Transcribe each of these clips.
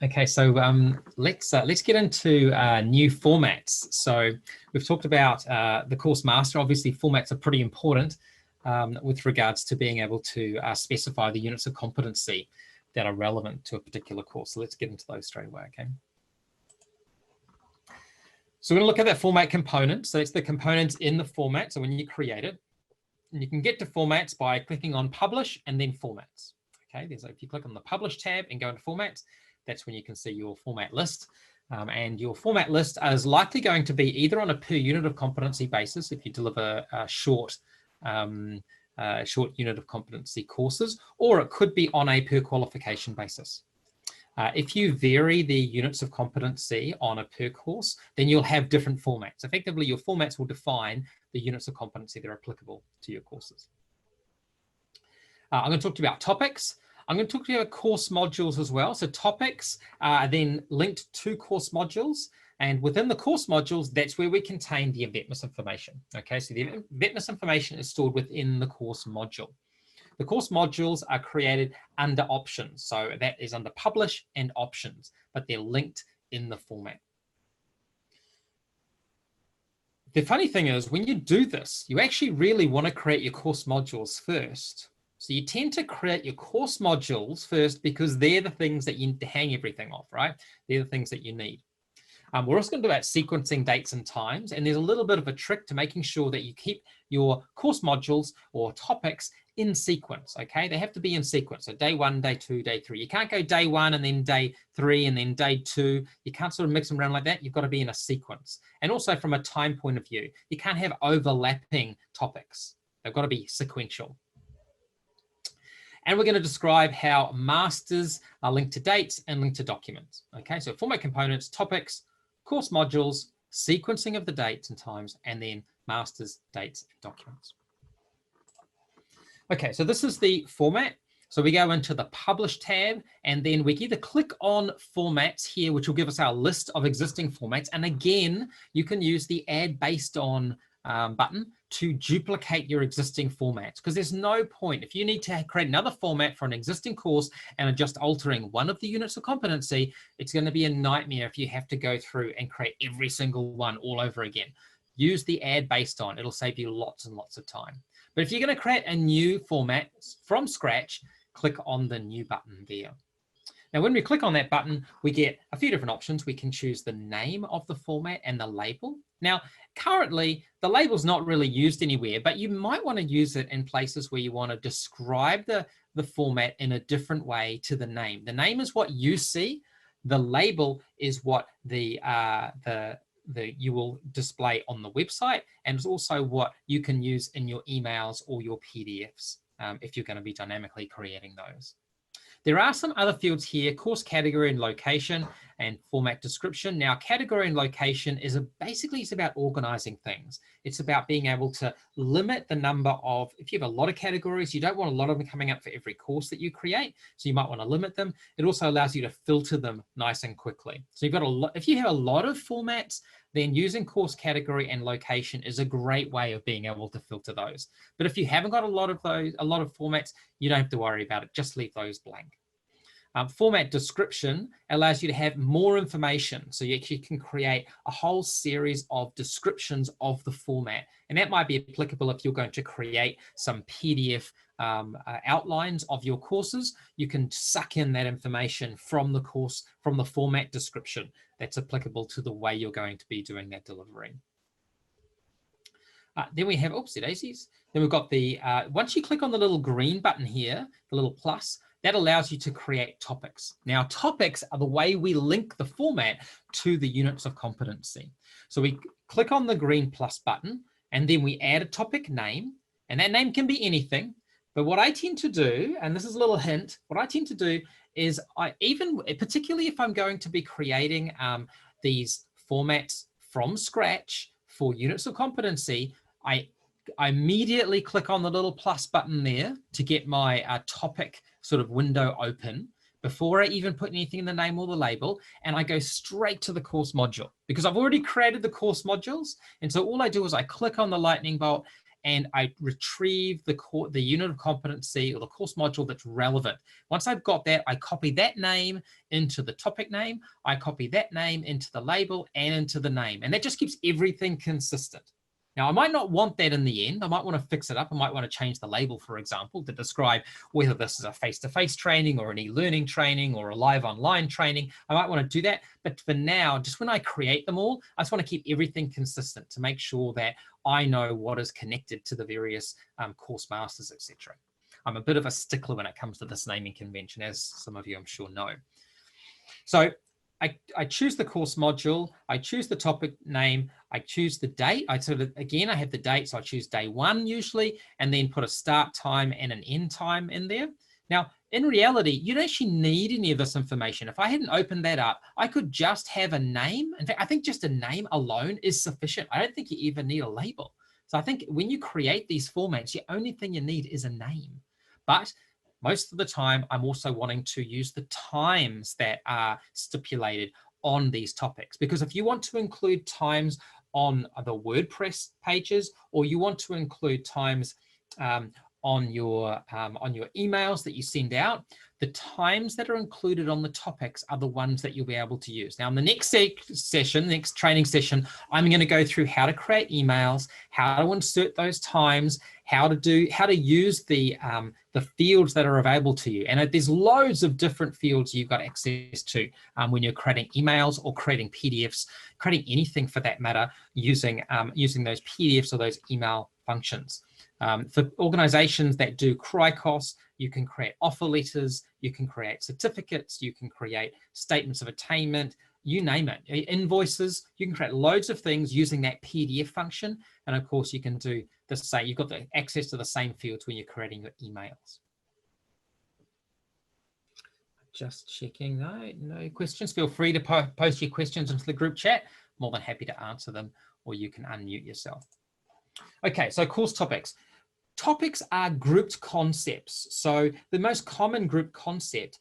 Okay, so let's get into new formats. So we've talked about the course master. Obviously, formats are pretty important with regards to being able to specify the units of competency that are relevant to a particular course. So let's get into those straight away, okay? So we're going to look at that format component. So it's the components in the format. So when you create it, and you can get to formats by clicking on publish and then formats. Okay, if you click on the publish tab and go into formats, that's when you can see your format list. And your format list is likely going to be either on a per unit of competency basis if you deliver short unit of competency courses, or it could be on a per qualification basis. If you vary the units of competency on a per course, then you'll have different formats. Effectively, your formats will define the units of competency that are applicable to your courses. I'm going to talk to you about topics. I'm going to talk to you about course modules as well. So topics are then linked to course modules. And within the course modules, that's where we contain the AVEMTISS information. Okay, so the AVEMTISS information is stored within the course module. The course modules are created under options. So that is under publish and options, but they're linked in the format. The funny thing is, when you do this, you actually really want to create your course modules first. So you tend to create your course modules first because they're the things that you need to hang everything off, right? They're the things that you need. We're also going to do about sequencing dates and times, and there's a little bit of a trick to making sure that you keep your course modules or topics in sequence, okay? They have to be in sequence, so day 1, day 2, day 3. You can't go day 1 and then day 3 and then day 2. You can't sort of mix them around like that. You've got to be in a sequence. And also from a time point of view, you can't have overlapping topics. They've got to be sequential. And we're going to describe how masters are linked to dates and linked to documents, okay? So format components, topics, course modules, sequencing of the dates and times, and then masters, dates, and documents. Okay, so this is the format. So we go into the publish tab, and then we either click on formats here, which will give us our list of existing formats. And again, you can use the add based on button to duplicate your existing formats, because there's no point if you need to create another format for an existing course and are just altering one of the units of competency. It's going to be a nightmare if you have to go through and create every single one all over again. Use the add based on. It'll save you lots and lots of time. But if you're going to create a new format from scratch, click on the new button there. Now, when we click on that button, we get a few different options. We can choose the name of the format and the label. Now, currently, the label's not really used anywhere, but you might want to use it in places where you want to describe the format in a different way to the name. The name is what you see. The label is what you will display on the website, and it's also what you can use in your emails or your PDFs if you're going to be dynamically creating those. There are some other fields here: course category and location, and format description. Now, category and location is basically it's about organizing things. It's about being able to limit the number of, if you have a lot of categories, you don't want a lot of them coming up for every course that you create. So you might want to limit them. It also allows you to filter them nice and quickly. So you've got a lot, if you have a lot of formats, then using course category and location is a great way of being able to filter those. But if you haven't got a lot of formats, you don't have to worry about it. Just leave those blank. Format description allows you to have more information. So you actually can create a whole series of descriptions of the format. And that might be applicable if you're going to create some PDF outlines of your courses. You can suck in that information from the course, from the format description that's applicable to the way you're going to be doing that delivery. Then we have, oopsie daisies. Then we've got the, once you click on the little green button here, the little plus, that allows you to create topics. Now, topics are the way we link the format to the units of competency. So we click on the green plus button, and then we add a topic name, and that name can be anything. But what I tend to do, and this is a little hint, what I tend to do is particularly if I'm going to be creating these formats from scratch for units of competency, I immediately click on the little plus button there to get my topic sort of window open before I even put anything in the name or the label, and I go straight to the course module because I've already created the course modules. And so all I do is I click on the lightning bolt and I retrieve the unit of competency or the course module that's relevant. Once I've got that, I copy that name into the topic name, I copy that name into the label and into the name, and that just keeps everything consistent. Now, I might not want that in the end. I might want to fix it up. I might want to change the label, for example, to describe whether this is a face-to-face training or an e-learning training or a live online training. I might want to do that. But for now, just when I create them all, I just want to keep everything consistent to make sure that I know what is connected to the various course masters, etc. I'm a bit of a stickler when it comes to this naming convention, as some of you I'm sure know. So I choose the course module, I choose the topic name, I choose the date. I have the date, so I choose day 1 usually, and then put a start time and an end time in there. Now, in reality, you don't actually need any of this information. If I hadn't opened that up, I could just have a name. In fact, I think just a name alone is sufficient. I don't think you even need a label. So I think when you create these formats, the only thing you need is a name. But most of the time, I'm also wanting to use the times that are stipulated on these topics. Because if you want to include times on the WordPress pages, or you want to include times on your emails that you send out, the times that are included on the topics are the ones that you'll be able to use. Now, in the next next training session, I'm going to go through how to create emails, how to insert those times, how to use the fields that are available to you. And there's loads of different fields you've got access to when you're creating emails or creating PDFs, creating anything for that matter, using those PDFs or those email functions. For organizations that do CRICOS, you can create offer letters, you can create certificates, you can create statements of attainment, you name it, invoices. You can create loads of things using that PDF function. And of course, you can do the same. You've got the access to the same fields when you're creating your emails. Just checking, no questions. Feel free to post your questions into the group chat. More than happy to answer them, or you can unmute yourself. Okay, so course topics. Topics are grouped concepts. So the most common group concept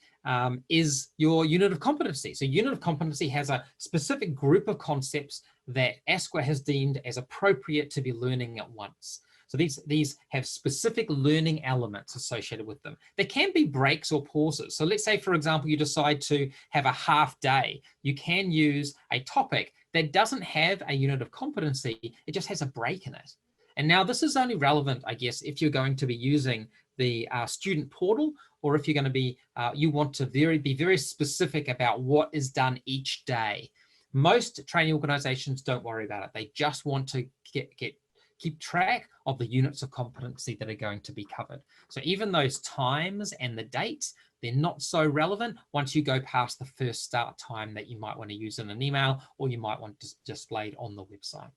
is your unit of competency. So unit of competency has a specific group of concepts that ASQA has deemed as appropriate to be learning at once. So these have specific learning elements associated with them. There can be breaks or pauses. So let's say, for example, you decide to have a half day. You can use a topic that doesn't have a unit of competency. It just has a break in it. And now this is only relevant, I guess, if you're going to be using the student portal, or if you're going to be, you want to be very specific about what is done each day. Most training organizations don't worry about it. They just want to keep track of the units of competency that are going to be covered. So even those times and the dates, they're not so relevant once you go past the first start time that you might want to use in an email, or you might want displayed on the website.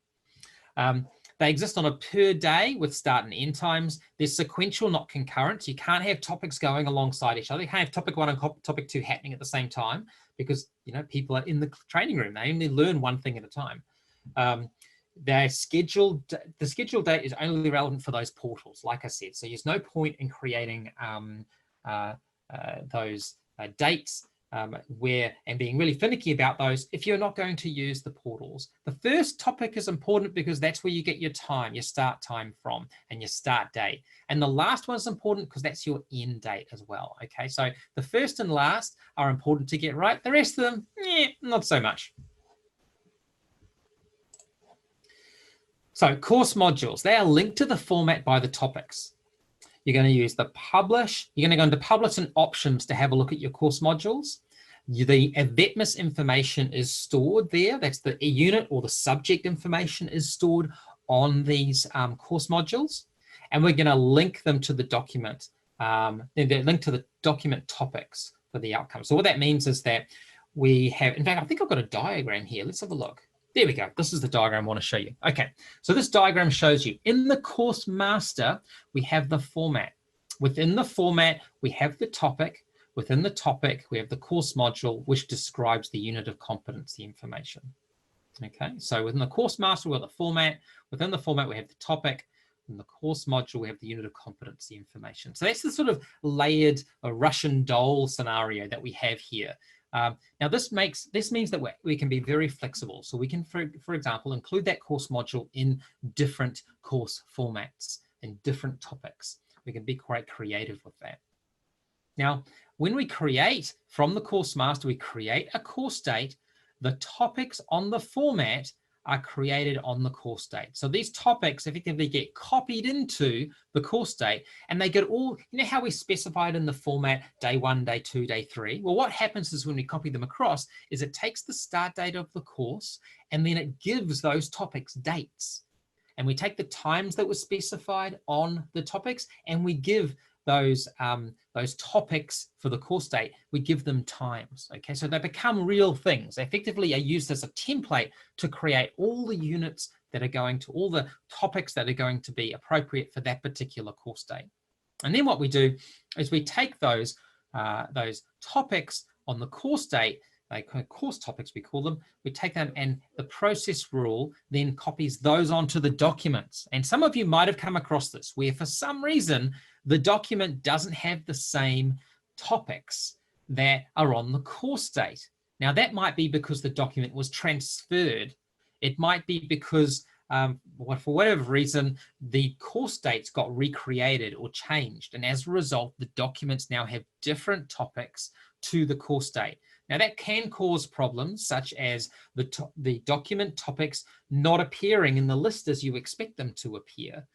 They exist on a per day with start and end times. They're sequential, not concurrent. You can't have topics going alongside each other. You can't have topic 1 and topic 2 happening at the same time, because people are in the training room. They only learn one thing at a time. The scheduled date is only relevant for those portals, like I said. So there's no point in creating those dates and being really finicky about those if you're not going to use the portals. The first topic is important because that's where you get your time, your start time from, and your start date. And the last one is important because that's your end date as well. Okay, so the first and last are important to get right. The rest of them, not so much. So course modules, they are linked to the format by the topics. You're going to use the publish. You're going to go into publish and options to have a look at your course modules. The AVEMTISS information is stored there. That's the unit or the subject information is stored on these course modules. And we're going to link them to the document. They're linked to the document topics for the outcome. So what that means is that we have, in fact, I think I've got a diagram here. Let's have a look. There we go. This is the diagram I want to show you. Okay, so this diagram shows you in the course master, we have the format. Within the format, we have the topic. Within the topic, we have the course module, which describes the unit of competency information. Okay, so within the course master, we have the format. Within the format, we have the topic. In the course module, we have the unit of competency information. So that's the sort of layered Russian doll scenario that we have here. Now this means that we can be very flexible. So we can, for example, include that course module in different course formats, in different topics. We can be quite creative with that. Now, when we create from the course master, we create a course date, the topics on the format are created on the course date. So these topics effectively get copied into the course date, and they get all, you know how we specified in the format day 1, day 2, day 3? Well, what happens is when we copy them across is it takes the start date of the course and then it gives those topics dates. And we take the times that were specified on the topics and we give those topics for the course date, we give them times. Okay, so they become real things. They effectively are used as a template to create all the units that are going to, all the topics that are going to be appropriate for that particular course date. And then what we do is we take those topics on the course date, like course topics we call them, we take them, and the process rule then copies those onto the documents. And some of you might have come across this, where for some reason the document doesn't have the same topics that are on the course date. Now that might be because the document was transferred. It might be because for whatever reason, the course dates got recreated or changed. And as a result, the documents now have different topics to the course date. Now that can cause problems such as the document topics not appearing in the list as you expect them to appear.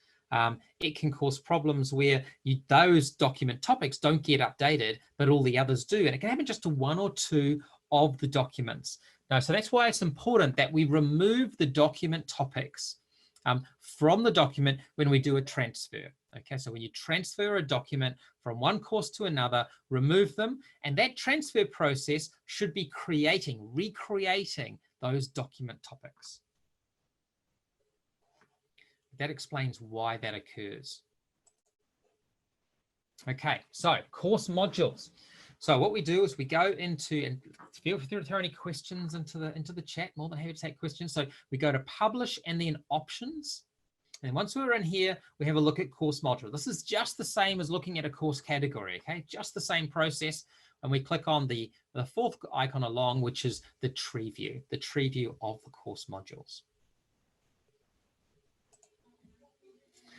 It can cause problems where those document topics don't get updated, but all the others do. And it can happen just to 1 or 2 of the documents. Now, so that's why it's important that we remove the document topics from the document when we do a transfer. Okay, so when you transfer a document from one course to another, remove them, and that transfer process should be recreating those document topics. That explains why that occurs. Okay, so course modules. So what we do is we go into, and feel free to throw any questions into the chat, more than happy to take questions. So we go to publish and then options. And once we're in here, we have a look at course module. This is just the same as looking at a course category, okay? Just the same process. And we click on the fourth icon along, which is the tree view of the course modules.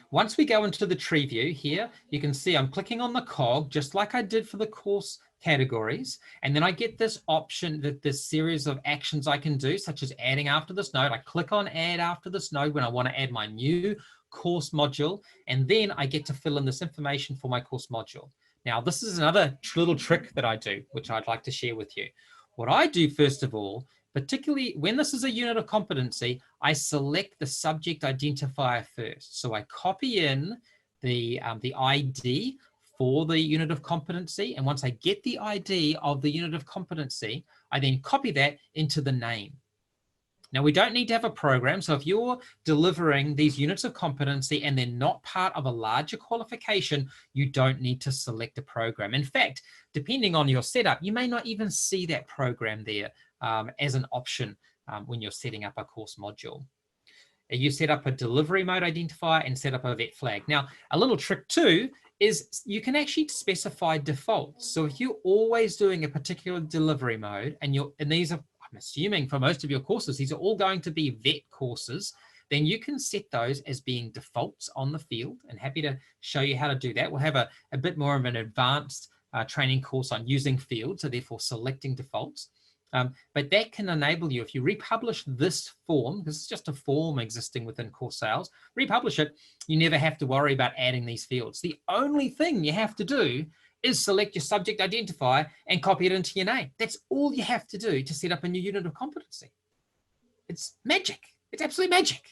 Once we go into the tree view here, you can see I'm clicking on the cog, just like I did for the course categories. And then I get this option, this series of actions I can do, such as adding after this node. I click on add after this node when I want to add my new course module. And then I get to fill in this information for my course module. Now, this is another little trick that I do, which I'd like to share with you. What I do, first of all, particularly when this is a unit of competency, I select the subject identifier first. So I copy in the ID for the unit of competency. And once I get the ID of the unit of competency, I then copy that into the name. Now, we don't need to have a program. So if you're delivering these units of competency and they're not part of a larger qualification, you don't need to select a program. In fact, depending on your setup, you may not even see that program there as an option when you're setting up a course module. You set up a delivery mode identifier and set up a vet flag. Now, a little trick too is you can actually specify defaults. So if you're always doing a particular delivery mode, and these are, I'm assuming for most of your courses, these are all going to be vet courses, then you can set those as being defaults on the field, and happy to show you how to do that. We'll have a bit more of an advanced training course on using fields, so therefore selecting defaults. But that can enable you, if you republish this form, because it's just a form existing within Course Sales, republish it, you never have to worry about adding these fields. The only thing you have to do is select your subject identifier and copy it into your name. That's all you have to do to set up a new unit of competency. It's magic. It's absolute magic.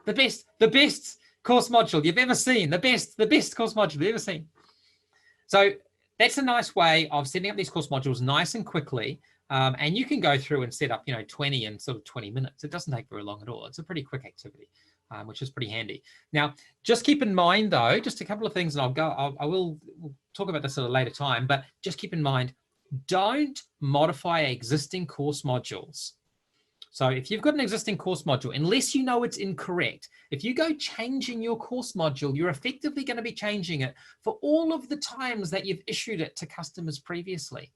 The best course module you've ever seen. The best course module you've ever seen. So that's a nice way of setting up these course modules nice and quickly. And you can go through and set up, 20 in sort of 20 minutes. It doesn't take very long at all. It's a pretty quick activity, which is pretty handy. Now, just keep in mind though, just a couple of things, and we'll talk about this at a later time, but just keep in mind, don't modify existing course modules. So if you've got an existing course module, unless you know it's incorrect, if you go changing your course module, you're effectively going to be changing it for all of the times that you've issued it to customers previously.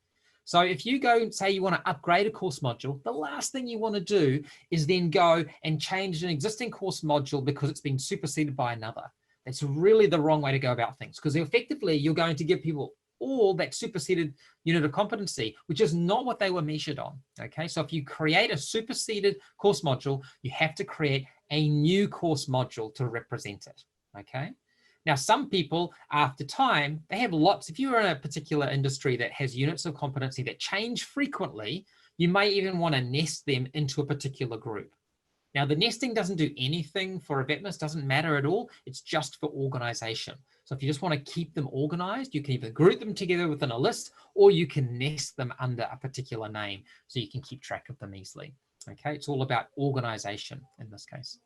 So if you go and say you want to upgrade a course module, the last thing you want to do is then go and change an existing course module because it's been superseded by another. That's really the wrong way to go about things, because effectively you're going to give people all that superseded unit of competency, which is not what they were measured on. Okay, so if you create a superseded course module, you have to create a new course module to represent it. Okay. Now, some people, after time, they have lots. If you're in a particular industry that has units of competency that change frequently, you may even want to nest them into a particular group. Now, the nesting doesn't do anything for AVEMTISS, doesn't matter at all. It's just for organization. So if you just want to keep them organized, you can either group them together within a list, or you can nest them under a particular name so you can keep track of them easily. Okay, it's all about organization in this case.